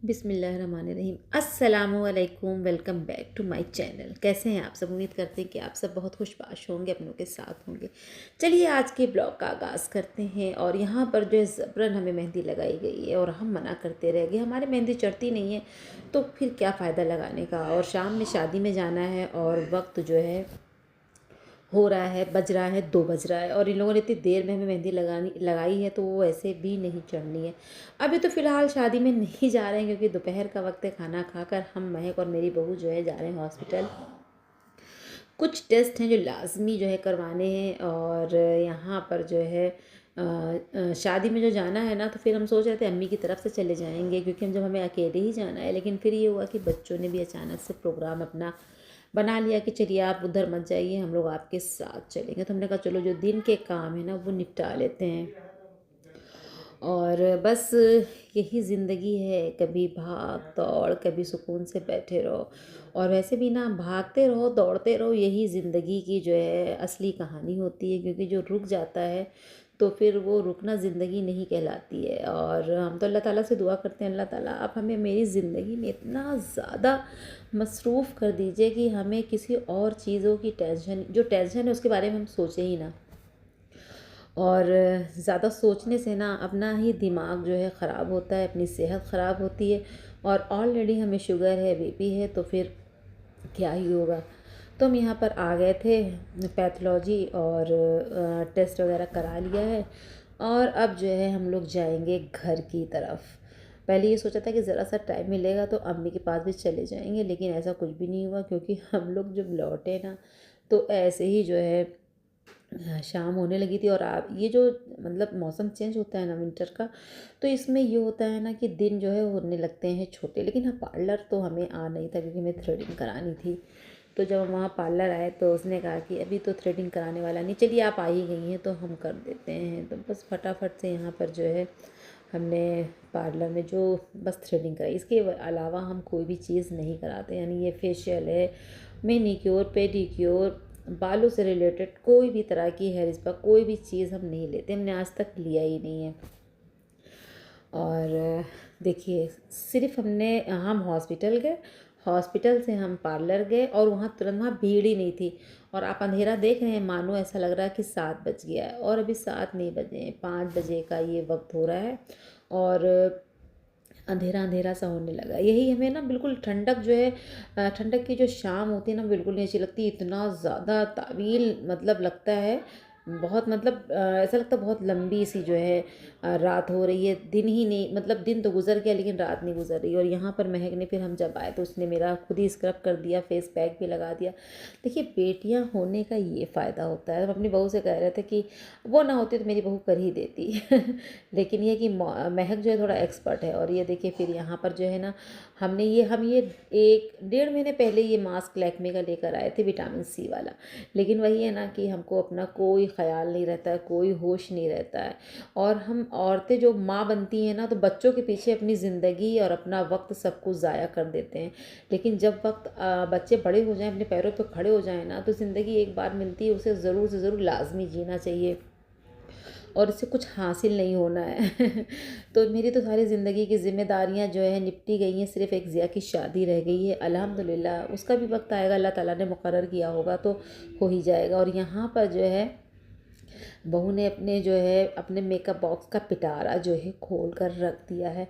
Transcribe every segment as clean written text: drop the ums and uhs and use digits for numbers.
बिस्मिल्लाहिर्रहमानिर्रहीम। अस्सलामुअलैकुम, welcome back to my channel. कैसे हैं आप सब? उम्मीद करते हैं कि आप सब बहुत खुशबाश होंगे, अपनों के साथ होंगे। चलिए आज के ब्लॉग का आगाज़ करते हैं। और यहाँ पर जो है ज़बरन हमें मेहंदी लगाई गई है और हम मना करते रह गए, हमारे मेहंदी चढ़ती नहीं है तो फिर क्या फ़ायदा लगाने का। और शाम में शादी में जाना है और वक्त जो है हो रहा है, बज रहा है 2 बज रहा है और इन लोगों ने इतनी देर में हमें मेहंदी लगाई है तो वो ऐसे भी नहीं चढ़नी है। अभी तो फ़िलहाल शादी में नहीं जा रहे हैं क्योंकि दोपहर का वक्त है। खाना खाकर हम महक और मेरी बहू जो है जा रहे हैं हॉस्पिटल। कुछ टेस्ट हैं जो लाजमी जो है करवाने हैं। और यहाँ पर जो है शादी में जो जाना है ना, तो फिर हम सोच रहे थे अम्मी की तरफ से चले जाएंगे क्योंकि हमें अकेले ही जाना है। लेकिन फिर ये हुआ कि बच्चों ने भी अचानक से प्रोग्राम अपना बना लिया कि चलिए आप उधर मत जाइए, हम लोग आपके साथ चलेंगे। तो हमने कहा चलो जो दिन के काम है ना वो निपटा लेते हैं। और बस यही ज़िंदगी है, कभी भाग दौड़, कभी सुकून से बैठे रहो। और वैसे भी ना भागते रहो दौड़ते रहो, यही ज़िंदगी की जो है असली कहानी होती है। क्योंकि जो रुक जाता है तो फिर वो रुकना ज़िंदगी नहीं कहलाती है। और हम तो अल्लाह ताला से दुआ करते हैं, अल्लाह ताला आप हमें मेरी ज़िंदगी में इतना ज़्यादा मसरूफ़ कर दीजिए कि हमें किसी और चीज़ों की टेंशन है उसके बारे में हम सोचें ही ना। और ज़्यादा सोचने से ना अपना ही दिमाग जो है ख़राब होता है, अपनी सेहत ख़राब होती है। और ऑलरेडी हमें शुगर है, बीपी है, तो फिर क्या ही होगा। तो हम यहाँ पर आ गए थे पैथोलॉजी और टेस्ट वगैरह करा लिया है। और अब जो है हम लोग जाएंगे घर की तरफ। पहले ये सोचा था कि ज़रा सा टाइम मिलेगा तो अम्मी के पास भी चले जाएंगे, लेकिन ऐसा कुछ भी नहीं हुआ क्योंकि हम लोग जब लौटे ना तो ऐसे ही जो है शाम होने लगी थी। और आप ये जो मतलब मौसम चेंज होता है ना विंटर का, तो इसमें ये होता है ना कि दिन जो है होने लगते हैं छोटे। लेकिन हाँ, पार्लर तो हमें आ नहीं था क्योंकि हमें थ्रेडिंग करानी थी। तो जब हम वहाँ पार्लर आए तो उसने कहा कि अभी तो थ्रेडिंग कराने वाला नहीं, चलिए आप आ ही गई हैं तो हम कर देते हैं। तो बस फटाफट से यहाँ पर जो है हमने पार्लर में जो बस थ्रेडिंग कराई, इसके अलावा हम कोई भी चीज़ नहीं कराते। यानी ये फेशियल है, मैनीक्योर, पेडिक्योर, बालों से रिलेटेड कोई भी तरह की हेयर स्पा कोई भी चीज़ हम नहीं लेते, हमने आज तक लिया ही नहीं है। और देखिए सिर्फ हम हॉस्पिटल गए, हॉस्पिटल से हम पार्लर गए और वहाँ तुरंत वहाँ भीड़ ही नहीं थी। और आप अंधेरा देख रहे हैं, मानो ऐसा लग रहा है कि 7 बज गया है और अभी 7 नहीं बजे हैं, 5 बजे का ये वक्त हो रहा है। और अंधेरा अंधेरा सा होने लगा। यही हमें ना बिल्कुल ठंडक जो है ठंडक की जो शाम होती है ना बिल्कुल नहीं अच्छी लगती। इतना ज़्यादा तावील मतलब लगता है, बहुत मतलब ऐसा लगता है बहुत लंबी सी जो है रात हो रही है। दिन ही नहीं, मतलब दिन तो गुजर गया लेकिन रात नहीं गुजर रही। और यहाँ पर महक ने, फिर हम जब आए तो उसने मेरा खुद ही स्क्रब कर दिया, फेस पैक भी लगा दिया। देखिए बेटियाँ होने का ये फ़ायदा होता है। हम अपनी बहू से कह रहे थे कि वो ना होती तो मेरी बहू कर ही देती लेकिन ये कि महक जो है थोड़ा एक्सपर्ट है। और ये देखिए फिर यहाँ पर जो है ना हम ये 1 डेढ़ महीने पहले ये मास्क लैक्मे का लेकर आए थे, विटामिन सी वाला। लेकिन वही है ना कि हमको अपना कोई ख्याल नहीं रहता है, कोई होश नहीं रहता है। और हम औरतें जो माँ बनती हैं ना तो बच्चों के पीछे अपनी ज़िंदगी और अपना वक्त सब कुछ ज़ाया कर देते हैं। लेकिन जब वक्त बच्चे बड़े हो जाएं, अपने पैरों पर खड़े हो जाएं ना, तो ज़िंदगी एक बार मिलती है, उसे ज़रूर से ज़रूर लाजमी जीना चाहिए और इससे कुछ हासिल नहीं होना है तो मेरी तो सारी ज़िंदगी की ज़िम्मेदारियां जो है निपटी गई हैं, सिर्फ एक ज़िया की शादी रह गई है। अल्हम्दुलिल्लाह उसका भी वक्त आएगा, अल्लाह ताला ने मुकर्रर किया होगा तो हो ही जाएगा। और यहाँ पर जो है बहू ने अपने जो है अपने मेकअप बॉक्स का पिटारा जो है खोल कर रख दिया है।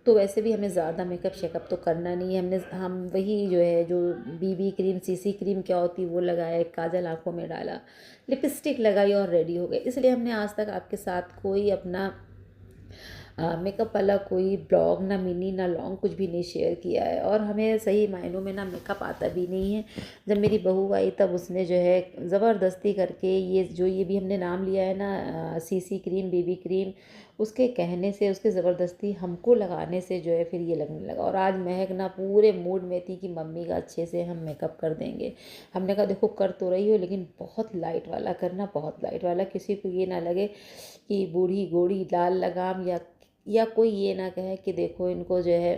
तो वैसे भी हमें ज़्यादा मेकअप शेकअप तो करना नहीं है। हम वही जो है जो बीबी क्रीम, सीसी क्रीम क्या होती है वो लगाया, काजल आँखों में डाला, लिपस्टिक लगाई और रेडी हो गए। इसलिए हमने आज तक आपके साथ कोई अपना मेकअप वाला कोई ब्लॉग, ना मिनी ना लॉन्ग, कुछ भी नहीं शेयर किया है। और हमें सही मायनों में ना मेकअप आता भी नहीं है। जब मेरी बहू आई तब उसने जो है ज़बरदस्ती करके ये भी हमने नाम लिया है ना सीसी क्रीम, बीबी क्रीम, उसके कहने से, उसके ज़बरदस्ती हमको लगाने से जो है फिर ये लगने लगा। और आज महक ना पूरे मूड में थी कि मम्मी का अच्छे से हम मेकअप कर देंगे। हमने कहा देखो कर तो रही हो लेकिन बहुत लाइट वाला करना, बहुत लाइट वाला, किसी को ये ना लगे कि बूढ़ी गोड़ी लाल लगाम, या कोई ये ना कहे कि देखो इनको जो है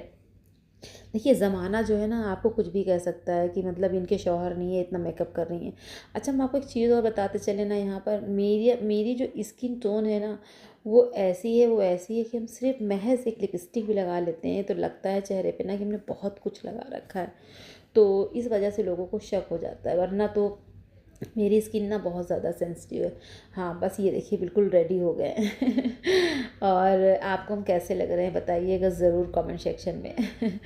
देखिए ज़माना जो है ना आपको कुछ भी कह सकता है कि मतलब इनके शौहर नहीं है, इतना मेकअप कर रही हैं। अच्छा, हम आपको एक चीज़ और बताते चले ना, यहाँ पर मेरी मेरी जो स्किन टोन है ना, वो ऐसी है कि हम सिर्फ महज़ एक लिपस्टिक भी लगा लेते हैं तो लगता है चेहरे पे ना कि हमने बहुत कुछ लगा रखा है। तो इस वजह से लोगों को शक हो जाता है, वरना तो मेरी स्किन ना बहुत ज़्यादा सेंसिटिव है। हाँ, बस ये देखिए बिल्कुल रेडी हो गए हैं। और आपको हम कैसे लग रहे हैं बताइएगा ज़रूर कमेंट सेक्शन में।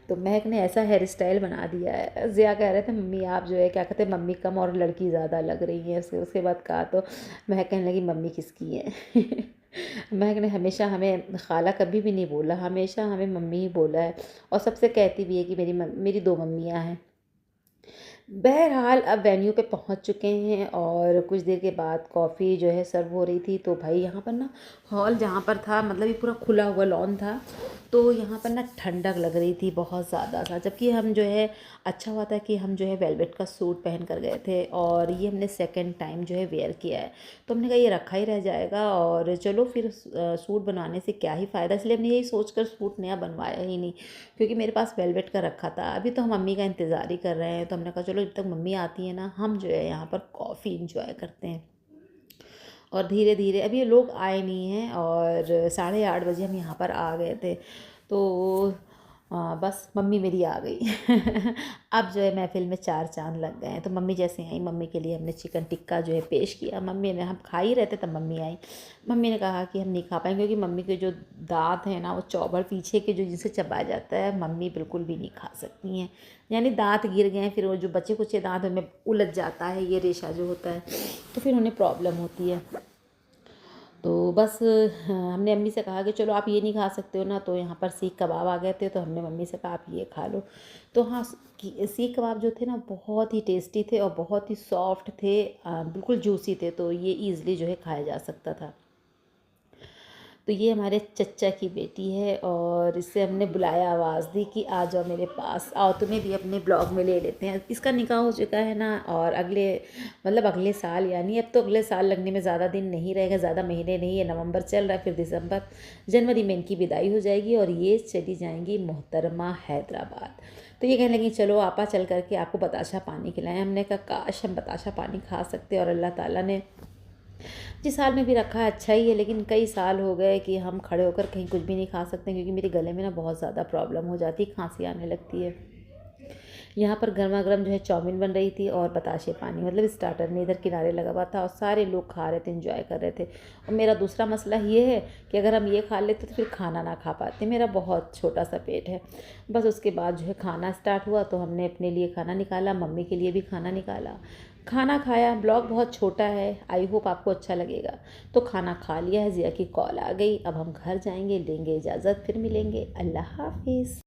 तो महक ने ऐसा हेयर स्टाइल बना दिया है, ज़िया कह रहे थे मम्मी आप जो है क्या कहते हैं मम्मी कम और लड़की ज़्यादा लग रही है। उसके बाद कहा तो महक कहने लगी मम्मी किसकी है। महक ने हमेशा हमें खाला कभी भी नहीं बोला, हमेशा हमें मम्मी ही बोला है। और सबसे कहती भी है कि मेरी दो मम्मियाँ हैं। बहरहाल अब वेन्यू पे पहुंच चुके हैं और कुछ देर के बाद कॉफ़ी जो है सर्व हो रही थी। तो भाई यहाँ पर ना हॉल जहाँ पर था, मतलब ये पूरा खुला हुआ लॉन था, तो यहाँ पर ना ठंडक लग रही थी बहुत ज़्यादा सा। जबकि हम जो है अच्छा हुआ था कि हम जो है वेलवेट का सूट पहन कर गए थे और ये हमने सेकंड टाइम जो है वेयर किया है। तो हमने कहा ये रखा ही रह जाएगा और चलो फिर सूट बनवाने से क्या ही फ़ायदा, इसलिए हमने यही सोच कर सूट नया बनवाया ही नहीं, क्योंकि मेरे पास वेलवेट का रखा था। अभी तो हम मम्मी का इंतज़ार ही कर रहे हैं, तो हमने कहा चलो जब तक मम्मी आती है ना हम जो है यहाँ पर कॉफ़ी इंजॉय करते हैं। और धीरे धीरे अभी ये लोग आए नहीं हैं और 8:30 बजे हम यहाँ पर आ गए थे। तो बस मम्मी मेरी आ गई। अब जो है महफ़िल में चार चाँद लग गए हैं। तो मम्मी जैसे आई, मम्मी के लिए हमने चिकन टिक्का जो है पेश किया। मम्मी ने, हम खा ही रहे थे तब मम्मी आई। मम्मी ने कहा कि हम नहीं खा पाएंगे क्योंकि मम्मी के जो दाँत हैं ना वो चौबड़ पीछे के जो जिनसे चबाया जाता है, मम्मी बिल्कुल भी नहीं खा सकती हैं। यानी दाँत गिर गए हैं, फिर वो जो बचे कुचे दाँत उनमें उलझ जाता है ये रेशा जो होता है, तो फिर उन्हें प्रॉब्लम होती है। तो बस हमने अम्मी से कहा कि चलो आप ये नहीं खा सकते हो ना, तो यहाँ पर सीख कबाब आ गए थे, तो हमने मम्मी से कहा आप ये खा लो। तो हाँ, सीख कबाब जो थे ना बहुत ही टेस्टी थे और बहुत ही सॉफ्ट थे, बिल्कुल जूसी थे, तो ये ईज़िली जो है खाया जा सकता था। तो ये हमारे चच्चा की बेटी है और इससे हमने बुलाया, आवाज़ दी कि आ जाओ मेरे पास, आओ तुम्हें भी अपने ब्लॉग में ले लेते हैं। इसका निकाह हो चुका है ना, और अगले साल, यानी अब तो अगले साल लगने में ज़्यादा दिन नहीं रहेगा, ज़्यादा महीने नहीं है। नवंबर चल रहा है, फिर दिसंबर, जनवरी में इनकी विदाई हो जाएगी और ये चली जाएंगी मोहतरमा हैदराबाद। तो ये कहने लगी चलो आपा चल करके आपको बताशा पानी खिलाएं। हमने कहा काश हम बताशा पानी खा सकते, और अल्लाह ताला ने जिस हाल में भी रखा है अच्छा ही है, लेकिन कई साल हो गए कि हम खड़े होकर कहीं कुछ भी नहीं खा सकते, क्योंकि मेरे गले में ना बहुत ज़्यादा प्रॉब्लम हो जाती है, खांसी आने लगती है। यहाँ पर गर्मा गर्म जो है चाउमीन बन रही थी और बताशे पानी, मतलब स्टार्टर में इधर किनारे लगा हुआ था और सारे लोग खा रहे थे, इंजॉय कर रहे थे। और मेरा दूसरा मसला ये है कि अगर हम ये खा लेते तो फिर खाना ना खा पाते, मेरा बहुत छोटा सा पेट है। बस उसके बाद जो है खाना स्टार्ट हुआ, तो हमने अपने लिए खाना निकाला, मम्मी के लिए भी खाना निकाला, खाना खाया। ब्लॉग बहुत छोटा है, आई होप आपको अच्छा लगेगा। तो खाना खा लिया है, ज़िया की कॉल आ गई, अब हम घर जाएंगे, लेंगे इजाज़त, फिर मिलेंगे। अल्लाह हाफिज़।